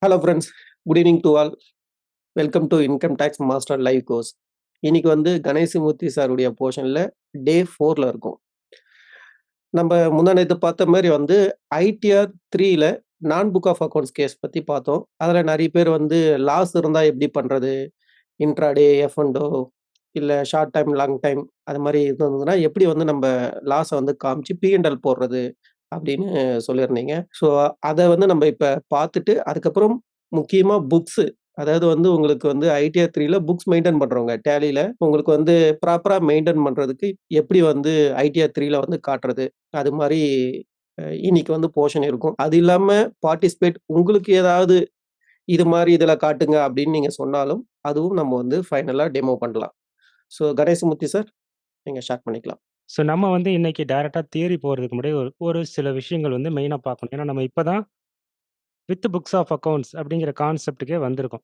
Hello friends, good evening to all. Welcome to income tax master live course. இன்னைக்கு வந்து கணேசமூர்த்தி சாருடைய போர்ஷனில் டே 4ல் இருக்கும். நம்ம முந்தானத்து பார்த்த மாதிரி வந்து ஐடிஆர் 3ல் நான் புக் ஆஃப் அக்கௌண்ட்ஸ் கேஸ் பற்றி பார்த்தோம். அதில் நிறைய பேர் வந்து லாஸ் இருந்தால் எப்படி பண்ணுறது, இன்ட்ராடே எஃப்என்டோ இல்லை ஷார்ட் டைம் லாங் டைம் அது மாதிரி இருந்ததுன்னா எப்படி வந்து நம்ம லாஸை வந்து காமிச்சு பிஎன்எல் போடுறது அப்படின்னு சொல்லியிருந்தீங்க. ஸோ அதை வந்து நம்ம இப்போ பார்த்துட்டு அதுக்கப்புறம் முக்கியமாக புக்ஸு, அதாவது வந்து உங்களுக்கு வந்து ஐடிஆர் 3ல புக்ஸ் மெயின்டைன் பண்ணுறவங்க டேலியில் உங்களுக்கு வந்து ப்ராப்பராக மெயின்டைன் பண்ணுறதுக்கு எப்படி வந்து ஐடிஆர் 3ல வந்து காட்டுறது, அது மாதிரி இன்னைக்கு வந்து போர்ஷன் இருக்கும். அது இல்லாமல் பார்ட்டிசிபேட் உங்களுக்கு ஏதாவது இது மாதிரி இதில் காட்டுங்க அப்படின்னு நீங்கள் சொன்னாலும் அதுவும் நம்ம வந்து ஃபைனலாக டெமோ பண்ணலாம். ஸோ கணேசமூர்த்தி சார், நீங்கள் ஸ்டார்ட் பண்ணிக்கலாம். ஸோ நம்ம வந்து இன்னைக்கு டைரக்டா தியரி போறதுக்கு முன்னாடி ஒரு சில விஷயங்கள் வந்து மெயினா பார்க்கணும். ஏன்னா நம்ம இப்பதான் வித் புக்ஸ் ஆஃப் அக்கவுண்ட்ஸ் அப்படிங்கிற கான்செப்ட்டுக்கே வந்திருக்கோம்.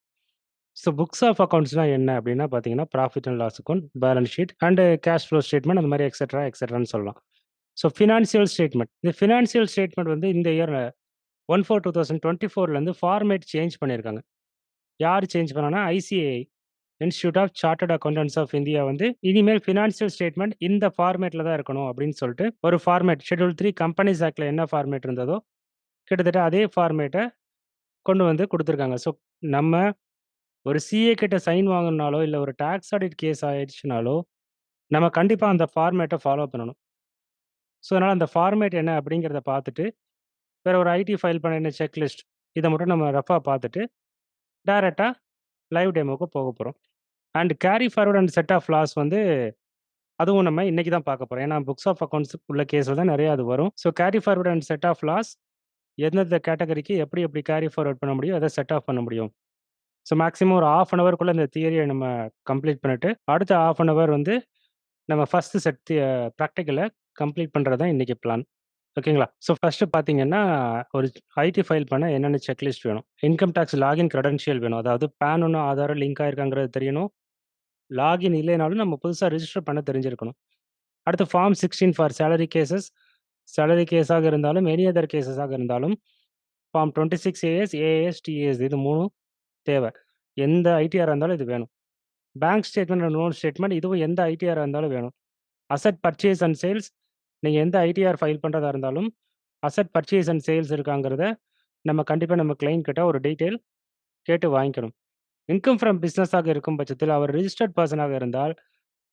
ஸோ புக்ஸ் ஆஃப் அக்கவுண்ட்ஸ்னா என்ன அப்படின்னா பார்த்தீங்கன்னா, profit and loss account, balance sheet and cash flow statement, அந்த மாதிரி எக்ஸெட்ரா எக்ஸெட்ரான்னு சொல்லலாம். ஸோ ஃபினான்சியல் ஸ்டேட்மெண்ட், இந்த ஃபினான்சியல் ஸ்டேட்மெண்ட் வந்து இந்த இயர் 1/4/2024 ஃபார்மேட் சேஞ்ச் பண்ணியிருக்காங்க. யார் சேஞ்ச் பண்ணாங்கன்னா, ICAI Institute of Chartered Accountants of India வந்து இனிமேல் ஃபினான்சியல் ஸ்டேட்மெண்ட் இந்த ஃபார்மேட்டில் தான் இருக்கணும் அப்படின்னு சொல்லிட்டு ஒரு ஃபார்மேட், ஷெட்யூல் 3 கம்பெனிஸ் ஆக்டில் என்ன ஃபார்மேட் இருந்ததோ கிட்டத்தட்ட அதே ஃபார்மேட்டை கொண்டு வந்து கொடுத்துருக்காங்க. ஸோ நம்ம ஒரு சிஏ கிட்ட சைன் வாங்கினாலோ இல்லை ஒரு டாக்ஸ் ஆடிட் கேஸ் ஆயிடுச்சுனாலோ நம்ம கண்டிப்பாக அந்த ஃபார்மேட்டை ஃபாலோ பண்ணணும். ஸோ அதனால் அந்த ஃபார்மேட் என்ன அப்படிங்கிறத பார்த்துட்டு வேற ஒரு ஐடி ஃபைல் பண்ண என்ன செக்லிஸ்ட், இதை மட்டும் நம்ம ரஃபாக பார்த்துட்டு டைரெக்டாக லைவ் டெமோக்கு போக போகிறோம். And carry forward and set off loss வந்து அதுவும் நம்ம இன்னைக்கு தான் பார்க்க போகிறோம். ஏன்னா புக்ஸ் ஆஃப் அக்கௌண்ட்ஸ் உள்ள கேஸில் தான் நிறைய அது வரும். So carry forward and set off loss எந்தெந்த கேட்டகரிக்கு எப்படி எப்படி கேரி ஃபார்வர்ட் பண்ண முடியும், அதை செட் ஆஃப் பண்ண முடியும். ஸோ மேக்ஸிமம் ஒரு ½ அன் ஹவருக்குள்ளே இந்த தியரியை நம்ம கம்ப்ளீட் பண்ணிட்டு அடுத்த ½ அன் ஹவர் வந்து நம்ம ஃபர்ஸ்ட் செட் ப்ராக்டிக்கலை கம்ப்ளீட் பண்ணுறது தான் இன்றைக்கி பிளான். ஓகேங்களா? ஸோ ஃபர்ஸ்ட் பார்த்தீங்கன்னா, ஒரு ஐடி ஃபைல் பண்ண என்னென்ன செக்லிஸ்ட் வேணும். இன்கம் டேக்ஸ் லாகின் கிரெடென்ஷியல் வேணும். அதாவது பேன் ஒன்று ஆதாரம் லிங்க் ஆயிருக்காங்கிறது தெரியணும். லாகின் இல்லைனாலும் நம்ம புதுசாக ரிஜிஸ்டர் பண்ண தெரிஞ்சிருக்கணும். அடுத்து form 16 for salary cases, salary கேஸாக இருந்தாலும் எனி அதர் கேசஸாக இருந்தாலும் ஃபார்ம் 26 ஏஎஸ், ஏஎஸ், டிஏஎஸ் இது 3 தேவை. எந்த ஐடிஆர் இருந்தாலும் இது வேணும். Bank statement and loan statement இதுவும் எந்த ஐடிஆர் இருந்தாலும் வேணும். அசட் பர்ச்சேஸ் அண்ட் சேல்ஸ், நீங்கள் எந்த ஐடிஆர் ஃபைல் பண்ணுறதா இருந்தாலும் அசட் பர்ச்சேஸ் அண்ட் சேல்ஸ் இருக்காங்கிறத நம்ம கண்டிப்பாக நம்ம கிளைண்ட் கிட்ட ஒரு டீட்டெயில் கேட்டு வாங்கிக்கணும். இன்கம் ஃப்ரம் பிஸ்னஸாக இருக்கும் பட்சத்தில் அவர் ரிஜிஸ்டர்ட் பர்சனாக இருந்தால்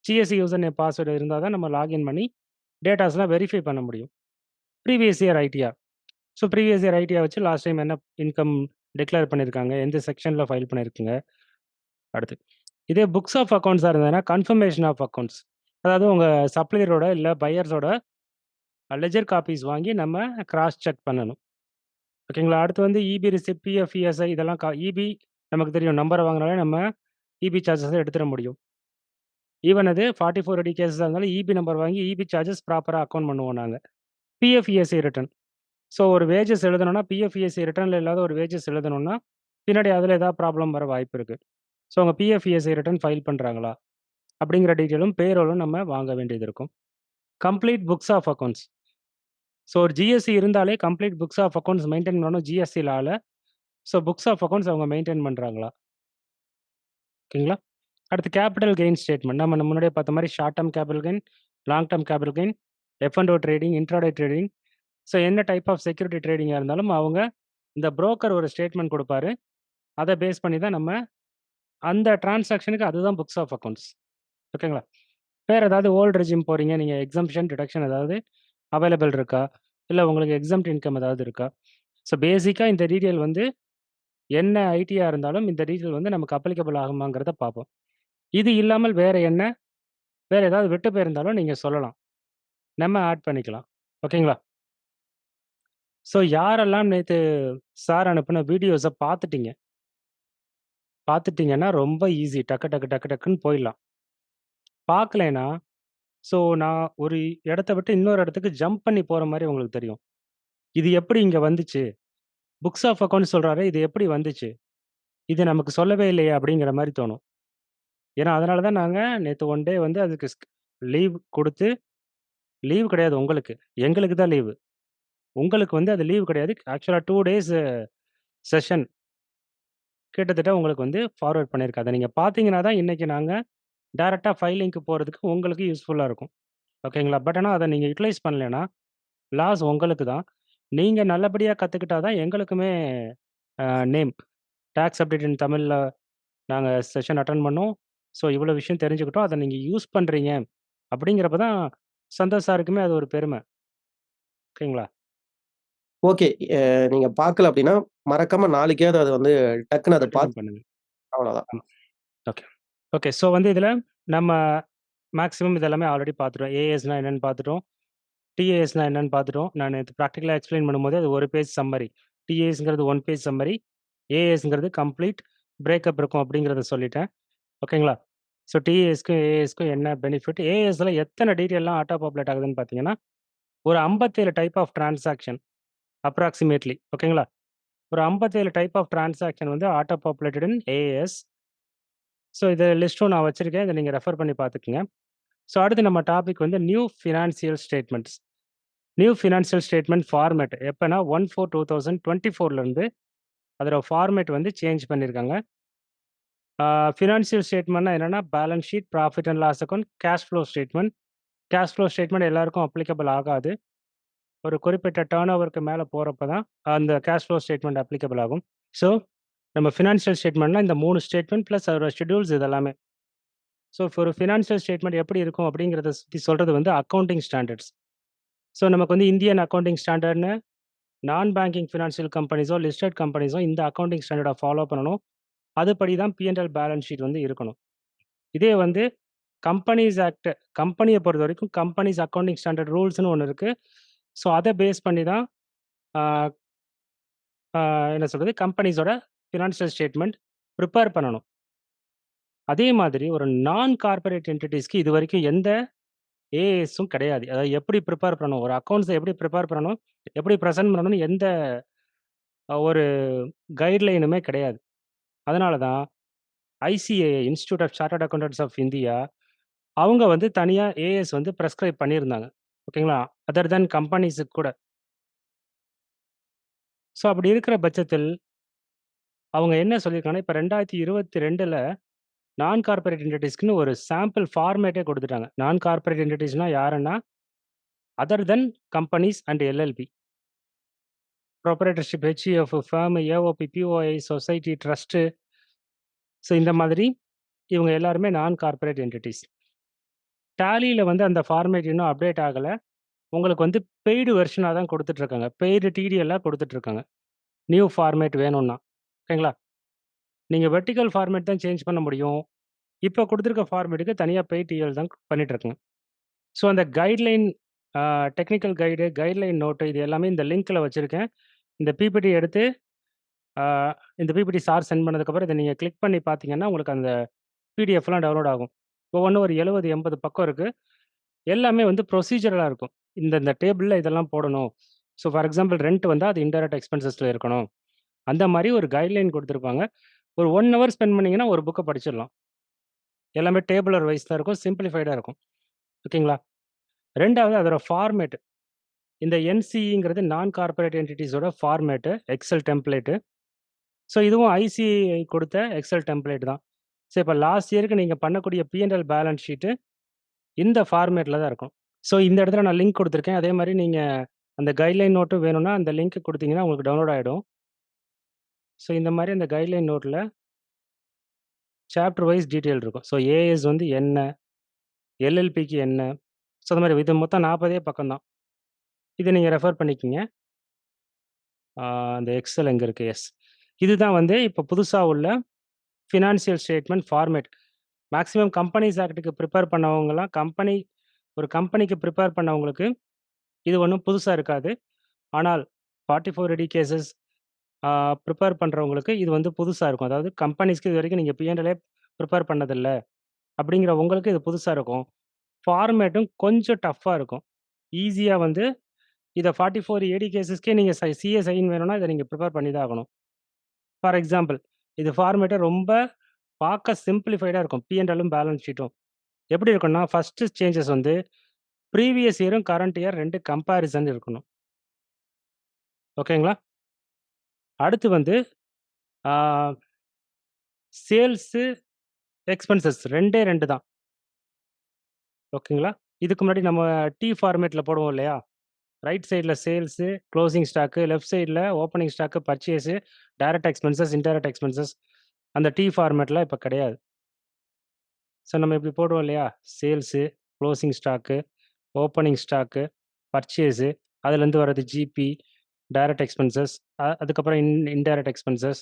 ஜிஎஸ்சி யூசர் நேம் பாஸ்வேர்டு இருந்தால் தான் நம்ம லாகின் பண்ணி டேட்டாஸ்லாம் வெரிஃபை பண்ண முடியும். Previous year ITR, so previous year ITR வச்சு லாஸ்ட் டைம் என்ன இன்கம் டிக்ளேர் பண்ணியிருக்காங்க, எந்த செக்ஷனில் ஃபைல் பண்ணியிருக்குங்க. அடுத்து இதே புக்ஸ் ஆஃப் அக்கௌண்ட்ஸாக இருந்ததுன்னா கன்ஃபர்மேஷன் ஆஃப் அக்கௌண்ட்ஸ், அதாவது உங்கள் சப்ளையரோட இல்லை பையர்ஸோட லெஜர் காப்பீஸ் வாங்கி நம்ம கிராஸ் செக் பண்ணணும். ஓகேங்களா? அடுத்து வந்து இபி ரிசிப்ட், பிஎஃப், இஎஸ்ஐ இதெல்லாம் இபி நமக்கு தெரியும். நம்பரை வாங்கினாலே நம்ம இபி சார்ஜஸை எடுத்துட முடியும். ஈவன் அது 44 அடி கேஸாக இருந்தாலும் இபி நம்பர் வாங்கி இபி சார்ஜஸ் ப்ராப்பராக அக்கௌண்ட் பண்ணுவோம் நாங்கள். பிஎஃப், இஎஸ்ஐ ரிட்டர்ன், ஸோ ஒரு வேஜஸ் எழுதணும்னா பிஎஃப், இஎஸ்ஐ ரிட்டர்னில் இல்லாத ஒரு வேஜஸ் எழுதணும்னா பின்னாடி அதில் ஏதாவது ப்ராப்ளம் வர வாய்ப்பு இருக்குது. ஸோ அவங்க பிஎஃப், இஎஸ்ஐ ரிட்டர்ன் ஃபைல் பண்ணுறாங்களா அப்படிங்கிற டீட்டெயிலும் பேரோலும் நம்ம வாங்க வேண்டியது இருக்கும். Complete books of accounts, so ஒரு ஜிஎஸ்சி இருந்தாலே complete books of accounts maintain பண்ணணும் ஜிஎஸ்சிலால். ஸோ புக்ஸ் ஆஃப் அக்கௌண்ட்ஸ் அவங்க மெயின்டைன் பண்ணுறாங்களா? ஓகேங்களா? அடுத்து கேபிட்டல் கெயின் ஸ்டேட்மெண்ட், நம்ம முன்னாடியே பார்த்த மாதிரி short term capital gain, long term capital gain, F and O trading, intraday trading, so என்ன டைப் ஆஃப் செக்யூரிட்டி ட்ரேடிங்காக இருந்தாலும் அவங்க இந்த புரோக்கர் ஒரு ஸ்டேட்மெண்ட் கொடுப்பாரு. அதை பேஸ் பண்ணி தான் நம்ம அந்த டிரான்சாக்ஷனுக்கு அதுதான் புக்ஸ் ஆஃப் அக்கௌண்ட்ஸ். ஓகேங்களா? வேறு ஏதாவது ஓல்டு ரெஜிம் போகிறீங்க, நீங்கள் எக்ஸம்ஷன் டிடக்ஷன் ஏதாவது அவைலபிள் இருக்கா, இல்லை உங்களுக்கு எக்ஸம்ட் இன்கம் ஏதாவது இருக்கா? ஸோ பேசிக்காக இந்த டீட்டெயில் வந்து என்ன ஐடியாக இருந்தாலும் இந்த டீட்டெயில் வந்து நமக்கு அப்ளிகபிள் ஆகுமாங்கிறத பார்ப்போம். இது இல்லாமல் வேறு என்ன, வேறு ஏதாவது விட்டு போயிருந்தாலும் நீங்கள் சொல்லலாம், நம்ம ஆட் பண்ணிக்கலாம். ஓகேங்களா? ஸோ யாரெல்லாம் நேற்று சார் அனுப்பின வீடியோஸை பார்த்துட்டீங்கன்னா ரொம்ப ஈஸி, டக்கு டக்கு டக்கு டக்குன்னு போயிடலாம். பார்க்கலைன்னா ஸோ நான் ஒரு இடத்த விட்டு இன்னொரு இடத்துக்கு ஜம்ப் பண்ணி போகிற மாதிரி உங்களுக்கு தெரியும். இது எப்படி இங்கே வந்துச்சு, புக்ஸ் ஆஃப் அக்கௌண்ட்ஸ் சொல்கிறாரு, இது எப்படி வந்துச்சு, இது நமக்கு சொல்லவே இல்லையே அப்படிங்கிற மாதிரி தோணும். ஏன்னா அதனால தான் நாங்கள் நேற்று ஒன் டே வந்து அதுக்கு லீவ் கொடுத்து, லீவு கிடையாது உங்களுக்கு, எங்களுக்கு தான் லீவு. உங்களுக்கு வந்து அது லீவு கிடையாது. ஆக்சுவலாக 2 டேஸ் செஷன் கிட்டத்தட்ட உங்களுக்கு வந்து ஃபார்வர்ட் பண்ணியிருக்கு. அத நீங்க பார்த்தீங்கன்னா தான் இன்னைக்கு நாங்க டைரக்ட்டா ஃபைலிங்க்கு போறதுக்கு உங்களுக்கு யூஸ்ஃபுல்லா இருக்கும். ஓகேங்களா? பட் ஆனா அத நீங்க யுட்டிலைஸ் பண்ணலைன்னா, லாஸ் உங்களுக்கு தான். நீங்க நல்லபடியா கத்துக்கிட்டா தான் எங்களுக்குமே நேம். டாக்ஸ் அப்டேட் இன் தமிழ்ல நாங்க செஷன் அட்டெண்ட் பண்ணோம். ஸோ இவ்வளோ விஷயம் தெரிஞ்சுக்கிட்டோம். அத நீங்க யூஸ் பண்றீங்க அப்படிங்கிறப்ப தான் சந்தோஷ் சாருக்குமே அது ஒரு பெருமை. ஓகேங்களா? ஓகே. நீங்க பார்க்கல அப்படின்னா, மறக்காம நாளைக்காவது அத வந்து டக்குனு அத கன்டின்யூ பார்த்து பண்ணுங்க. அவ்வளோதான். ஆமா. ஓகே. ஓகே. ஸோ வந்து இதில நம்ம மேக்ஸிமம் இது எல்லாமே ஆல்ரெடி பார்த்துட்டோம். ஏஎஸ்னா என்னன்னு பார்த்துட்டோம். டிஏஎஸ்னா என்னன்னு பார்த்துட்டோம். நான் நேத்து பிராக்டிகலா எக்ஸ்ப்ளைன் பண்ணும்போது அது ஒரு பேஜ் சம்மரி. டிஏஎஸ்ங்கிறது 1 பேஜ் சம்மரி. ஏஎஸ்ங்கிறது கம்ப்ளீட் பிரேக்கப் இருக்கும் அப்படிங்கிறத சொல்லிட்டேன். ஓகேங்களா? ஸோ டிஏஎஸ்க்கும், ஏஎஸ்க்கும் என்ன பெனிஃபிட்? ஏஎஸ்ல எத்தன டீட்டெயில்லாம் ஆட்டோ பாப்புலேட் ஆகுதுன்னு பார்த்தீங்கன்னா, ஒரு 57 டைப் ஆஃப் டிரான்சாக்ஷன் அப்ராக்ஸிமேட்லி. ஓகேங்களா? ஒரு 57 டைப் ஆஃப் டிரான்சாக்ஷன் வந்து ஆட்டோ பாப்புலேட்டட் இன் ஏஎஸ். ஸோ இத லிஸ்ட்டும் நான் வச்சிருக்கேன். இத நீங்க ரெஃபர் பண்ணி பார்த்துக்கங்க. ஸோ அடுத்து நம்ம டாபிக் வந்து new financial statements. New financial statement format எப்பன்னா 1/4/2024 அதோட ஃபார்மேட் வந்து சேஞ்ச் பண்ணியிருக்காங்க. ஃபினான்சியல் ஸ்டேட்மெண்ட்னா என்னன்னா, balance sheet, profit and loss account, cash flow statement. Cash flow statement எல்லாருக்கும் அப்ளிகபிள் ஆகாது. ஒரு குறிப்பிட்ட டர்ன் ஓவருக்கு மேல போறப்ப தான் அந்த கேஷ் ஃப்ளோ ஸ்டேட்மெண்ட் அப்ளிகபிள் ஆகும். ஸோ நம்ம ஃபினான்சியல் ஸ்டேட்மெண்ட்னா இந்த 3 ஸ்டேட்மெண்ட் பிளஸ் அதோட ஷெட்யூல்ஸ் இது எல்லாமே. ஸோ ஒரு ஃபினான்சியல் ஸ்டேட்மெண்ட் எப்படி இருக்கும் அப்படிங்கிறத சுத்தி சொல்றது வந்து அக்கவுண்டிங் ஸ்டாண்டர்ட்ஸ். ஸோ நமக்கு வந்து இந்தியன் அக்கவுண்டிங் ஸ்டாண்டர்ட்னு நான் பேங்கிங் ஃபினான்சியல் கம்பெனிஸோ, லிஸ்டட் கம்பெனிஸோ இந்த அக்கவுண்டிங் ஸ்டாண்டர்ட ஃபாலோ பண்ணணும். அதுபடி தான் பி&எல் பேலன்ஸ் ஷீட் வந்து இருக்கணும். இதே வந்து கம்பெனிஸ் ஆக்ட் கம்பெனிய பொறுத்தவரைக்கும் கம்பெனிஸ் அக்கவுண்டிங் ஸ்டாண்டர்ட் ரூல்ஸ்ன்னு ஒண்ணு இருக்கு. ஸோ அத பேஸ் பண்ணி தான் ஆ என்ன சொல்றது? கம்பெனிஸோட ஃபினான்சியல் ஸ்டேட்மெண்ட் ப்ரிப்பேர் பண்ணணும். அதே மாதிரி ஒரு நான் கார்ப்பரேட் என்டிட்டீஸ்க்கு இதுவரைக்கும் எந்த ஏஎஸும் கிடையாது. அதாவது எப்படி ப்ரிப்பேர் பண்ணணும்? ஒரு அக்கவுண்ட்ஸ எப்படி ப்ரிப்பேர் பண்ணணும்? எப்படி பிரசன்ட் பண்ணணும்னு எந்த ஒரு கைட்லைனுமே கிடையாது. அதனால தான் ICAI Institute of Chartered Accountants of India அவங்க வந்து தனியா ஏஎஸ் வந்து பிரிஸ்கிரைப் பண்ணியிருந்தாங்க. ஓகேங்களா? அதர் தேன் கம்பெனிஸுக்கு கூட. ஸோ அப்படி இருக்கிற பட்சத்தில் அவங்க என்ன சொல்லியிருக்காங்கன்னா, இப்ப 2022ல நான் கார்ப்பரேட் என்டிட்டீஸ்க்குன்னு ஒரு சாம்பிள் ஃபார்மேட்டே குடுத்துட்டாங்க. நான் கார்ப்பரேட் என்டிட்டீஸ்னா யாருன்னா, other than companies and LLP. Proprietorship, HUF, firm, AOP, BOI, society, trust. So இந்த மாதிரி இவங்க எல்லாருமே நான் கார்ப்பரேட் என்டிட்டீஸ். டேலியில வந்து அந்த ஃபார்மேட் இன்னும் அப்டேட் ஆகல. உங்களுக்கு வந்து பெய்டு வெர்ஷனா தான் குடுத்துட்டுருக்காங்க. பெய்டு டிடிஎல்லா குடுத்துட்டுருக்காங்க. நியூ ஃபார்மேட் வேணும்னா. ஓகேங்களா? நீங்க வெர்டிகல் ஃபார்மேட் தான் சேஞ்ச் பண்ண முடியும். இப்ப குடுத்துருக்க ஃபார்மேட்டுக்கு தனியா பெய்ட் டிஎல் தான் பண்ணிட்டுருக்குங்க. ஸோ அந்த guideline technical guide, guideline note இது எல்லாமே இந்த லிங்க்ல வச்சிருக்கேன். இந்த பிபிடி எடுத்து அ இந்த பிபிடி சார் சென்ட் பண்ணதுக்கப்புறம் இத நீங்க கிளிக் பண்ணி பார்த்தீங்கன்னா, உங்களுக்கு அந்த பிடிஎஃப்லாம் டவுன்லோட் ஆகும். ஒவ்வொன்னும் ஒரு 70, 80 பக்கம் இருக்கு. எல்லாமே வந்து ப்ரொசீஜரலா இருக்கும். இந்த டேபிள்ல இதெல்லாம் போடணும். ஸோ ஃபார் எக்ஸாம்பிள் ரென்ட் வந்தா அது இன்டைரக்ட் எக்ஸ்பென்சஸ்ல இருக்கணும். அந்த மாரி ஒரு கைட்லைன் குடுத்துருப்பாங்க. ஒரு 1 ஹவர் ஸ்பெண்ட் பண்ணீங்கன்னா, ஒரு புக்க படிச்சிடலாம். எல்லாமே டேபுலர் வைஸ் தான் இருக்கும். சிம்ப்ளிஃபைடா இருக்கும். ஓகேங்களா? 2வது அதோட ஃபார்மேட். இந்த என்சிஇங்கிறது நான் கார்ப்பரேட் என்டிட்டீஸோட ஃபார்மேட்டு, எக்ஸெல் டெம்ப்ளேட்டு. ஸோ இதுவும் ஐசிஐ கொடுத்த எக்ஸெல் டெம்ப்ளேட் தான். ஸோ இப்ப லாஸ்ட் இயர்க்கு நீங்க பண்ணக்கூடிய பி&எல் பேலன்ஸ் ஷீட்டு இந்த ஃபார்மேட்ல தான் இருக்கும். ஸோ இந்த இடத்துல நான் லிங்க் குடுத்துருக்கேன். அதே மாரி நீங்க அந்த கைட்லைன் நோட்டும் வேணும்னா, அந்த லிங்க் குடுத்தீங்கன்னா உங்களுக்கு டவுன்லோட் ஆயிடும். ஸோ இந்த மாரி அந்த கைட்லைன் நோட்ல சாப்டர் வைஸ் டீட்டெயில் இருக்கும். ஸோ ஏஎஸ் வந்து என்ன? எல்எல்பிக்கு என்ன? ஸோ அந்த மாரி இது மொத்தம் 40 பக்கம் தான். இத நீங்க ரெஃபர் பண்ணிக்கங்க. அந்த எக்ஸல் எங்க இருக்கு? எஸ். இதுதான் வந்து இப்ப புதுசா உள்ள financial statement format. Maximum companies ஆக்ட்க்கு பிரிப்பேர் பண்ணவங்கலாம் ஒரு கம்பெனிக்கு பிரிப்பேர் பண்ணவங்களுக்கு இது ஒண்ணும் புதுசா இருக்காது. ஆனால் 44 ரெடி கேஸஸ் பிரிப்பேர் பண்றவங்களுக்கு இது வந்து புதுசா இருக்கும். அதாவது கம்பெனிஸ்க்கு இதுவரைக்கும் நீங்க பி&எல்லே பிரிப்பேர் பண்ணதில்ல. அப்படிங்கிற உங்களுக்கு இது புதுசா இருக்கும். ஃபார்மேட்டும் கொஞ்சம் டஃப்பா இருக்கும். ஈஸியா வந்து இத 44 ஏடி கேஸஸ்க்கே நீங்க சிஏ சைன் வேணும்னா, இத நீங்க பிரிப்பேர் பண்ணி தான் ஆகணும். ஃபார் எக்ஸாம்பிள் இது ஃபார்மேட்ட ரொம்ப பார்க்க சிம்ப்ளிஃபைடா இருக்கும். பி&எல்லும் பேலன்ஸ் ஷீட்டும். எப்படி இருக்கும்னா, ஃபர்ஸ்ட் சேஞ்சஸ் வந்து ப்ரீவியஸ் இயரும், கரண்ட் இயர் 2 கம்பேரிசன் இருக்கணும். ஓகேங்களா? அடுத்து வந்து ஆ சேல்ஸு, எக்ஸ்பென்சஸ் 2 தான். ஓகேங்களா? இதுக்கு முன்னாடி நம்ம ஃபார்மேட்ல போடுவோம் இல்லையா? ரைட் சைட்ல சேல்ஸு, க்ளோசிங் ஸ்டாக்கு, லெஃப்ட் சைட்ல opening stock, purchase, direct expenses, indirect expenses. அந்த ஃபார்மேட்ல இப்ப கிடையாது. ஸோ நம்ம இப்படி போடுவோம் இல்லையா? Sales, closing stock, opening stock, purchase, அதுலேருந்து வர்றது ஜிபி, டைரக்ட் எக்ஸ்பென்சஸ், அதுக்கப்புறம் இன்டைரக்ட் எக்ஸ்பென்சஸ்,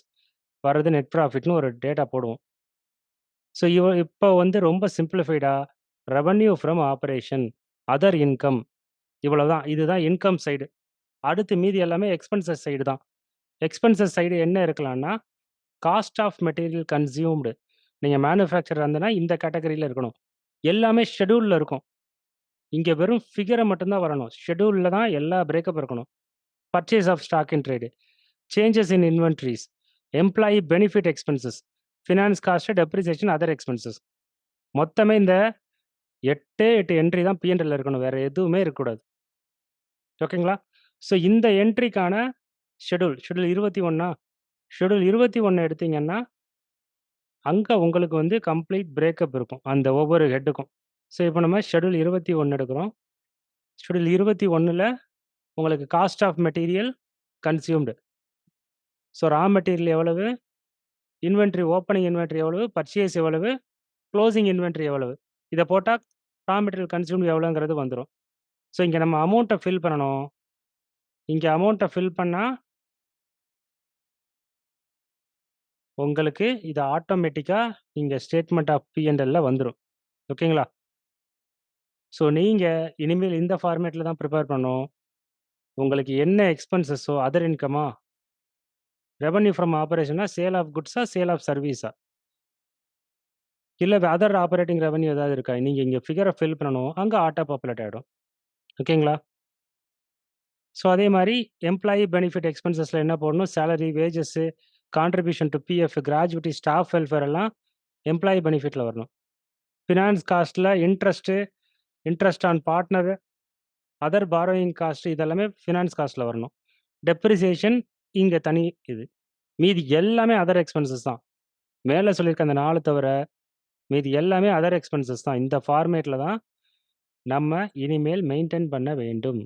வர்றது நெட் ப்ராஃபிட்னு ஒரு டேட்டா போடுவோம். ஸோ இப்போ வந்து ரொம்ப சிம்பிளிஃபைடா revenue from operation, other income இவ்வளோதான். இதுதான் இன்கம் சைடு. அடுத்து மீதி எல்லாமே எக்ஸ்பென்சஸ் சைடு தான். எக்ஸ்பென்சஸ் சைடு என்ன இருக்கலாம்னா, காஸ்ட் ஆஃப் மெட்டீரியல் கன்சியூம்டு. நீங்க மேனுஃபேக்சரர் இருந்தனா இந்த கேட்டகரியில இருக்கணும். எல்லாமே ஷெட்யூல்ல இருக்கும். இங்க வெறும் ஃபிகர மட்டும் தான் வரணும். ஷெட்யூல்ல தான் எல்லா பிரேக்கப் இருக்கணும். Purchase of stock in trade, changes in inventories, employee benefit expenses, finance cost, depreciation, other expenses. மொத்தமே இந்த 8 என்ட்ரி தான் P&L இருக்கணும். வேற எதுவுமே இருக்கக்கூடாது. ஓகேங்களா? ஸோ இந்த என்ட்ரிக்கான ஷெட்யூல் 21 ஷெட்யூல் 21 எடுத்தீங்கன்னா, அங்க உங்களுக்கு வந்து கம்ப்ளீட் பிரேக்கப் இருக்கும். அந்த ஒவ்வொரு ஹெட்டுக்கும். ஸோ இப்போ நம்ம ஷெட்யூல் 21 எடுக்கிறோம். ஷெட்யூல் 21ல உங்களுக்கு cost of material consumed. So raw material எவ்வளவு? இன்வென்டரி, ஓப்பனிங் இன்வென்டரி எவ்வளவு? பர்ச்சேஸ் எவ்வளவு? க்ளோசிங் இன்வென்டரி எவ்வளவு? இத போட்டா ரா மெட்டீரியல் கன்சியூம்டு எவ்வளோங்கிறது வந்துரும். ஸோ இங்க நம்ம அமௌண்ட்ட ஃபில் பண்ணணும். இங்க அமௌண்ட்ட ஃபில் பண்ணா உங்களுக்கு இது ஆட்டோமேட்டிக்கா இங்க ஸ்டேட்மெண்ட் ஆஃப் P&Lல வந்துரும். ஓகேங்களா? ஸோ நீங்க இனிமேல் இந்த ஃபார்மேட்ல தான் ப்ரிப்பேர் பண்ணணும். உங்களுக்கு என்ன எக்ஸ்பென்சஸோ, அதர் இன்கமா, ரெவென்யூ ஃப்ரம் ஆப்பரேஷன்னா, சேல் ஆஃப் குட்ஸா, சேல் ஆஃப் சர்வீஸா? இல்ல அதர் ஆப்பரேட்டிங் ரெவென்யூ ஏதாவது இருக்கா? நீங்க இங்க ஃபிகர ஃபில் பண்ணணும். அங்க ஆட்டோ பாப்புலேட் ஆயிடும். ஓகேங்களா? ஸோ அதே மாரி எம்ப்ளாயி பெனிஃபிட் எக்ஸ்பென்சஸ்ல என்ன போடணும்? Salary, wages, contribution to PF, gratuity, staff welfare எல்லாம் எம்ப்ளாயி பெனிஃபிட்ல வரணும். ஃபினான்ஸ் காஸ்ட்ல interest on partner, other borrowing cost இதெல்லாமே ஃபினான்ஸ் காஸ்ட்ல வரணும். டெப்ரிசியேஷன் இங்க தனி இது. மீதி எல்லாமே அதர் எக்ஸ்பென்சஸ் தான். மேல சொல்லியிருக்க அந்த 4 தவிர மீதி எல்லாமே அதர் எக்ஸ்பென்சஸ் தான். இந்த ஃபார்மேட்ல தான் நம்ம இனிமேல் மெயின்டெயின் பண்ண வேண்டும்.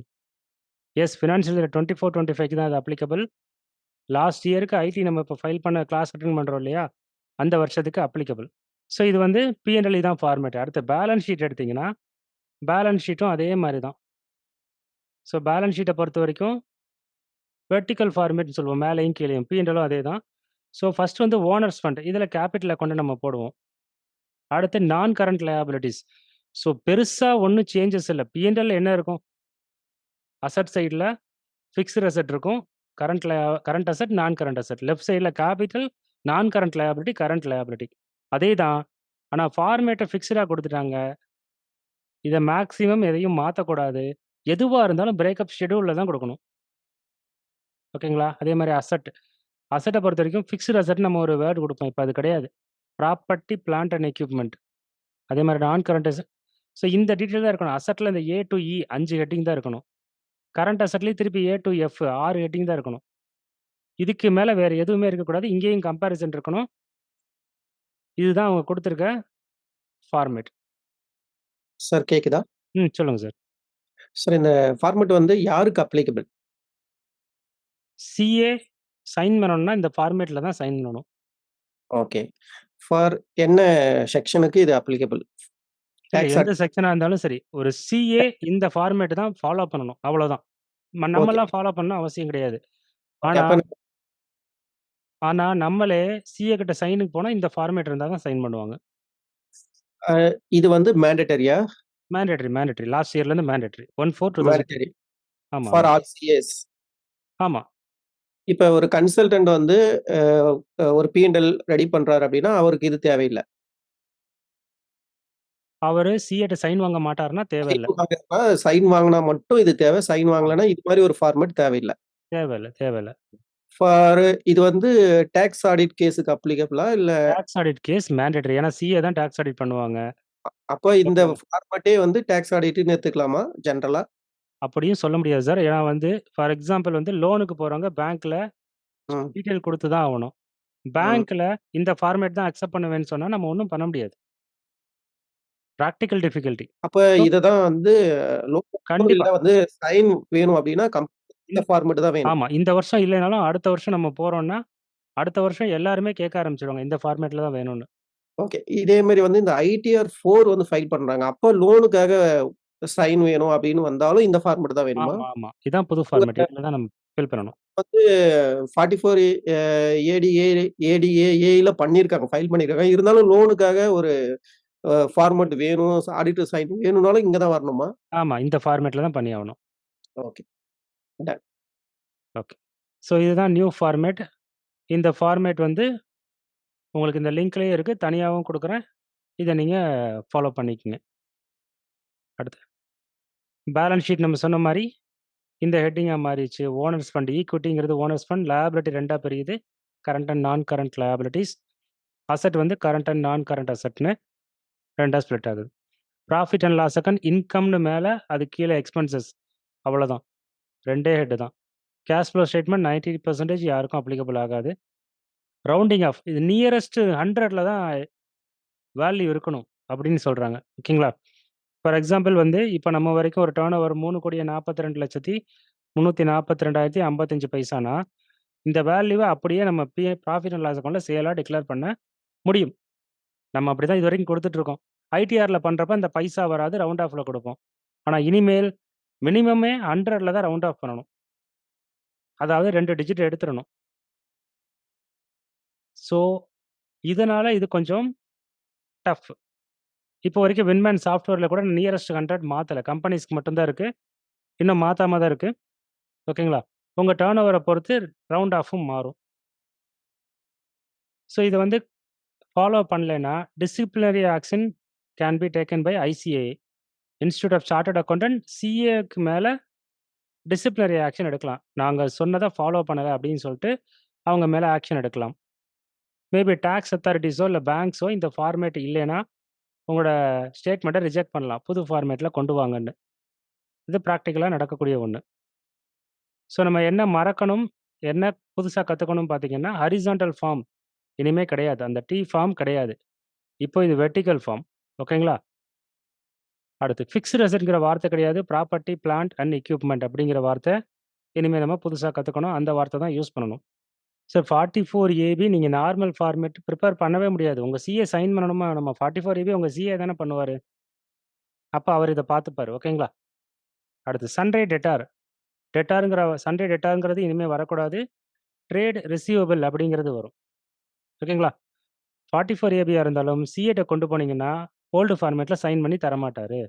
எஸ், ஃபினான்ஷியல் இயர் 24, 25க்கு தான் அது அப்ளிகபிள். லாஸ்ட் இயருக்கு ஐடி நம்ம இப்போ ஃபைல் பண்ண கிளாஸ் அட்டெண்ட் பண்றோம் இல்லையா? அந்த வருஷத்துக்கு அப்ளிகபிள். ஸோ இது வந்து P&L தான் ஃபார்மேட். அடுத்து பேலன்ஸ் ஷீட் எடுத்தீங்கன்னா, பேலன்ஸ் ஷீட்டும் அதே மாரி தான். ஸோ பேலன்ஸ் ஷீட்ட பொறுத்தவரைக்கும் வெர்டிகல் ஃபார்மேட்னு சொல்லுவோம். மேலேயும் கீழேயும். P&Lலும் அதே தான். ஸோ ஃபர்ஸ்ட் வந்து ஓனர்ஸ் ஃபண்ட். இதில கேபிட்டல் அக்கவுண்ட்ட நம்ம போடுவோம். அடுத்து நான் கரண்ட் லயபிலிட்டீஸ். ஸோ பெருசா ஒண்ணும் சேஞ்சஸ் இல்ல. P&Lல என்ன இருக்கும்? அசெட் சைட்ல ஃபிக்ஸ்டு அசெட் இருக்கும். கரண்ட் அசெட், நான் கரண்ட் அசெட். லெஃப்ட் சைட்ல கேபிட்டல், நான் கரண்ட் லயபிலிட்டி, கரண்ட் லயபிலிட்டி. அதே தான். ஆனா ஃபார்மேட்ட ஃபிக்ஸ்டா குடுத்துட்டாங்க. இத மேக்ஸிமம் எதையும் மாத்தக்கூடாது. எதுவா இருந்தாலும் பிரேக்கப் ஷெட்யூல்ல தான் குடுக்கணும். ஓகேங்களா? அதே மாரி அசெட்ட பொறுத்தவரைக்கும் ஃபிக்ஸ்டு அசெட் நம்ம ஒரு வேர்ட் குடுப்போம். இப்ப அது கிடையாது. Property, plant and equipment. அதே மாரி நான் கரண்ட் அசெட். ஸோ இந்த டீட்டெயில் தான் இருக்கணும். அசெட்ல இந்த ஏ டூ இ 5 ஹெட்டிங் தான் இருக்கணும். கரண்ட் அசெட்லயும் திருப்பி ஏ டூ எஃப் 6 ஹெட்டிங் தான் இருக்கணும். இதுக்கு மேல வேற எதுவுமே இருக்கக்கூடாது. இங்கேயும் கம்பேரிசன் இருக்கணும். இதுதான் அவங்க குடுத்திருக்க ஃபார்மேட். சார் கேக்குதா? சொல்லுங்க சார். சார் இந்த ஃபார்மேட் வந்து யாருக்கு அப்ளிகபிள்? சிஏ சைன் பண்ணணும்னா இந்த ஃபார்மேட்ல தான் சைன் பண்ணணும். ஓகே. ஃபார் என்ன செக்ஷனுக்கு இது அப்ளிகபிள்? இல்ல டாக்ஸ் எந்த செக்ஷனா இருந்தாலும் சரி. ஒரு சிஏ இந்த ஃபார்மேட் தான் ஃபாலோ பண்ணணும். அவ்வளோதான். ஓகே. நம்மலாம் ஃபாலோ பண்ணணும் அவசியம் கிடையாது. ஓகே. ஆனா அப்ப ஆனா நம்மளே சிஏ கிட்ட சைனுக்கு போனா இந்த ஃபார்மேட் இருந்தா தான் சைன் பண்ணுவாங்க. இது வந்து மேண்டேட்டரியா? மேண்டேட்டரி. லாஸ்ட் இயர்ல இருந்து மேண்டேட்டரி. 1/4/2000. மேண்டேட்டரி ஆமா, ஃபார் ஆமா. ஆல் சிஏஸ். ஆமா. இப்ப ஒரு கன்சல்டன்ட் வந்து ஒரு P&L ரெடி பண்றாரு அப்படின்னா, அவருக்கு இது தேவையில்ல. அவரு சிஏட்ட சைன் வாங்க மாட்டாருன்னா தேவையில்ல. சைன் வாங்குனா மட்டும் இது தேவை. சைன் வாங்கலன்னா இது மாரி ஒரு ஃபார்மேட் தேவையில்ல. தேவையில்ல. ஃபார் இது வந்து டாக்ஸ் ஆடிட் கேஸ்க்கு அப்ளிகபிளா? இல்ல டாக்ஸ் ஆடிட் கேஸ் மேண்டேட்டரி. ஏன்னா சிஏ தான் டாக்ஸ் ஆடிட் பண்ணுவாங்க. அப்ப இந்த ஃபார்மேட்டே வந்து டாக்ஸ் ஆடிட்ன்னு எடுத்துக்கலாமா ஜெனரலா? அப்படியும் சொல்ல முடியாது சார். ஏன்னா வந்து ஃபார் எக்ஸாம்பிள் வந்து லோனுக்கு போறவங்க பேங்க்ல ம். டீட்டெயில் குடுத்து தான் ஆவணும். பேங்க்ல இந்த ஃபார்மேட் தான் அக்செப்ட் பண்ணுவேன்னு சொன்னா, நம்ம ஒண்ணும் பண்ண முடியாது. Practical difficulty. அப்ப இததான் வந்து கண்டிப்பா. லோன்ல வந்து சைன் வேணும் அப்டின்னா, இந்த ஃபார்மேட் தான் வேணும். ஆமா. இந்த வருஷம் இல்லைனாலும் அடுத்த வருஷம் நம்ம போறோம்னா, அடுத்த வருஷம் எல்லாருமே கேட்க ஆரம்பிச்சுருவாங்க. இந்த ஃபார்மேட்ல தான் வேணும்னு. ஓகே. இதே மாரி வந்து இந்த ஐடிஆர் 4 வந்து ஃபைல் பண்றாங்க. அப்ப லோனுக்காக சைன் வேணும் அப்டின்னு வந்தாலும் இந்த ஃபார்மேட் தான் வேணுமா? ஆமா. இதான் புது உங்க ஃபார்மேட். இதுல தான் நம்ம ஃபில் பண்ணணும். வந்து 44 ஏடிஏ ஏடிஏஏல பண்ணியிருக்காங்க. ஃபைல் பண்ணியிருக்காங்க. இருந்தாலும் லோனுக்காக ஒரு ஃபார்மேட் வேணும். ஆடிட்டர் சைன் வேணும்னாலும் இங்க தான் வரணுமா? ஆமா. இந்த ஃபார்மேட்ல தான் பண்ணியாகணும். ஓகே. டன். ஓகே. ஸோ இதுதான் நியூ ஃபார்மேட். இந்த ஃபார்மேட் வந்து உங்களுக்கு இந்த லிங்க்லயே இருக்கு. தனியாவும் குடுக்குறேன். இத நீங்க ஃபாலோ பண்ணிக்கங்க. அடுத்து. பேலன்ஸ் ஷீட் நம்ம சொன்ன மாரி, இந்த ஹெட்டிங்கா மாறிருச்சு. ஓனர்ஸ் ஃபண்ட் ஈக்விட்டிங்கிறது ஓனர்ஸ் ஃபண்ட். லியாபிலிட்டி 2ஆ பிரியுது. Current and non current liabilities. Asset வந்து கரண்ட் அண்ட் நான் கரண்ட் அசெட்ன்னு 2ஆ ஸ்ப்ளிட் ஆகுது. ப்ராஃபிட் அண்ட் லாஸ் அக்கவுண்ட் இன்கம்னு மேல அது கீழ எக்ஸ்பென்சஸ். அவ்வளோதான். 2டே ஹெட் தான். கேஷ் ஃப்ளோ ஸ்டேட்மெண்ட் 90% யாருக்கும் அப்ளிகபிள் ஆகாது. ரவுண்டிங் ஆஃப் இது நியரஸ்ட் 100ல தான் வேல்யூ இருக்கணும் அப்படின்னு சொல்றாங்க. ஓகேங்களா? ஃபார் எக்ஸாம்பிள் வந்து இப்ப நம்ம வரைக்கும் ஒரு டர்ன் ஓவர் 3,42,342,055 இந்த வேல்யூவ அப்படியே நம்ம ப்ராஃபிட் அண்ட் லாஸ் அக்கவுண்ட்ல சேலா டிக்ளேர் பண்ண முடியும். நம்ம அப்படிதான் இதுவரைக்கும் குடுத்துட்டு இருக்கோம். ஐடிஆர்ல பண்றப்ப இந்த பைசா வராது. ரவுண்ட் ஆஃப்ல குடுப்போம். ஆனா இனிமேல் மினிமமே 100ல தான் ரவுண்ட் ஆஃப் பண்ணணும். அதாவது 2 டிஜிட் எடுத்துறணும். ஸோ, இதனால இது கொஞ்சம் டஃப். இப்போ வரைக்கும் வின்மேன் சாஃப்ட்வேர்ல கூட நியரஸ்ட் 100 மாத்தல. கம்பெனிஸ்க்கு மட்டும் தான் இருக்கு. இன்னும் மாத்தாம தான் இருக்கு. ஓகேங்களா? உங்க டர்ன் ஓவர பொறுத்து ரவுண்ட் ஆஃப்பும் மாறும். ஸோ, இத வந்து ஃபாலோ பண்ணலைன்னா, disciplinary action can be taken by ICAA. Institute of chartered accountant சிஏக்கு மேல டிசிப்ளினரி ஆக்ஷன் எடுக்கலாம். நாங்க சொன்னத ஃபாலோ பண்ணல அப்படின்னு சொல்லிட்டு, அவங்க மேல ஆக்ஷன் எடுக்கலாம். மேபி டாக்ஸ் அத்தாரிட்டீஸோ இல்ல பேங்க்ஸோ இந்த ஃபார்மேட் இல்லைன்னா, உங்களோட ஸ்டேட்மெண்ட்ட ரிஜெக்ட் பண்ணலாம். புது ஃபார்மேட்ல கொண்டு வாங்கன்னு. இது பிராக்டிகலா நடக்கக்கூடிய ஒண்ணு. ஸோ நம்ம என்ன மறக்கணும், என்ன புதுசா கத்துக்கணும் பார்த்தீங்கன்னா, ஹாரிசான்டல் ஃபார்ம் இனிமே கிடையாது. அந்த ஃபார்ம் கிடையாது. இப்போ இது வெர்டிகல் ஃபார்ம். ஓகேங்களா? அடுத்து ஃபிக்ஸ்டு அசெட்ங்கிற வார்த்தை கிடையாது. ப்ராப்பர்ட்டி, பிளான்ட் அண்ட் எக்யூப்மென்ட் அப்படிங்கிற வார்த்தை இனிமே நம்ம புதுசா கத்துக்கணும். அந்த வார்த்தை தான் யூஸ் பண்ணணும். சார் 44 ஏபி நீங்க நார்மல் ஃபார்மேட் பிரிப்பேர் பண்ணவே முடியாது. உங்க சிஏ சைன் பண்ணணுமா? நம்ம 44 ஏபி உங்க சிஏ தானே பண்ணுவாரு. அப்ப அவர் இத பார்த்துப்பாரு. ஓகேங்களா? அடுத்து சன்டே டெட்டார். சன்டே டெட்டார்ங்கிறது இனிமே வரக்கூடாது. ட்ரேட் ரிசீவபிள் அப்படிங்கிறது வரும். ஓகேங்களா? 44 ஏபியா இருந்தாலும் சிஏட்ட கொண்டு போனீங்கன்னா, ஓல்டு ஃபார்மேட்ல சைன் பண்ணி தரமாட்டாரு.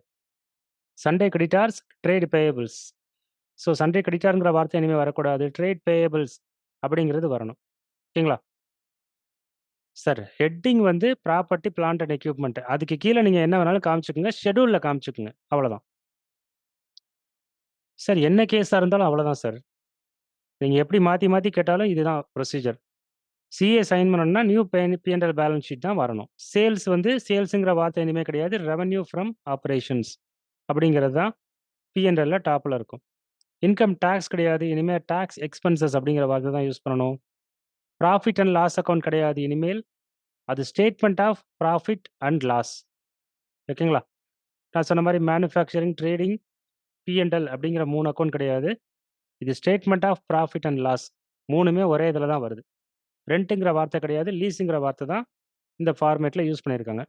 Sundry creditors, trade payables. So sundry கிரெடிட்டார்ங்கிற வார்த்தை இனிமே வரக்கூடாது. ட்ரேட் பேயபிள்ஸ் அப்படிங்கிறது வரணும். ஓகேங்களா? சார் ஹெட்டிங் வந்து ப்ராப்பர்ட்டி, பிளான்ட் அண்ட் எக்யூப்மென்ட். அதுக்கு கீழ நீங்க என்ன வேணாலும் காமிச்சுக்கங்க. ஷெட்யூல்ல காமிச்சுக்கங்க. அவ்வளோதான். சார் என்ன கேஸா இருந்தாலும் அவ்வளோதான் சார். நீங்க எப்படி மாத்தி மாத்தி கேட்டாலும் இதுதான் ப்ரொசீஜர். சிஏ சைன் பண்ணணும்னா நியூ பி&எல் பேலன்ஸ் ஷீட் தான் வரணும். சேல்ஸ்ங்கிற வார்த்தை இனிமே கிடையாது. ரெவென்யூ ஃப்ரம் ஆப்பரேஷன்ஸ் அப்படிங்கிறது தான் பி&எல்ல டாப்ல இருக்கும். இன்கம் டாக்ஸ் கிடையாது. இனிமே டாக்ஸ் எக்ஸ்பென்சஸ் அப்படிங்கிற வார்த்தை தான் யூஸ் பண்ணணும். ப்ராஃபிட் அண்ட் லாஸ் அக்கவுண்ட் கிடையாது இனிமேல். அது statement of profit and loss. ஓகேங்களா? நான் சொன்ன மாரி மேனுஃபேக்சரிங், ட்ரேடிங், பி&எல் அப்படிங்கிற 3 அக்கவுண்ட் கிடையாது. இது statement of profit and loss. 3மே ஒரே இதில தான் வருது. ரென்ட்ங்கிற வார்த்தை கிடையாது. லீஸ்ங்கிற வார்த்தை தான் இந்த ஃபார்மேட்ல யூஸ் பண்ணியிருக்காங்க.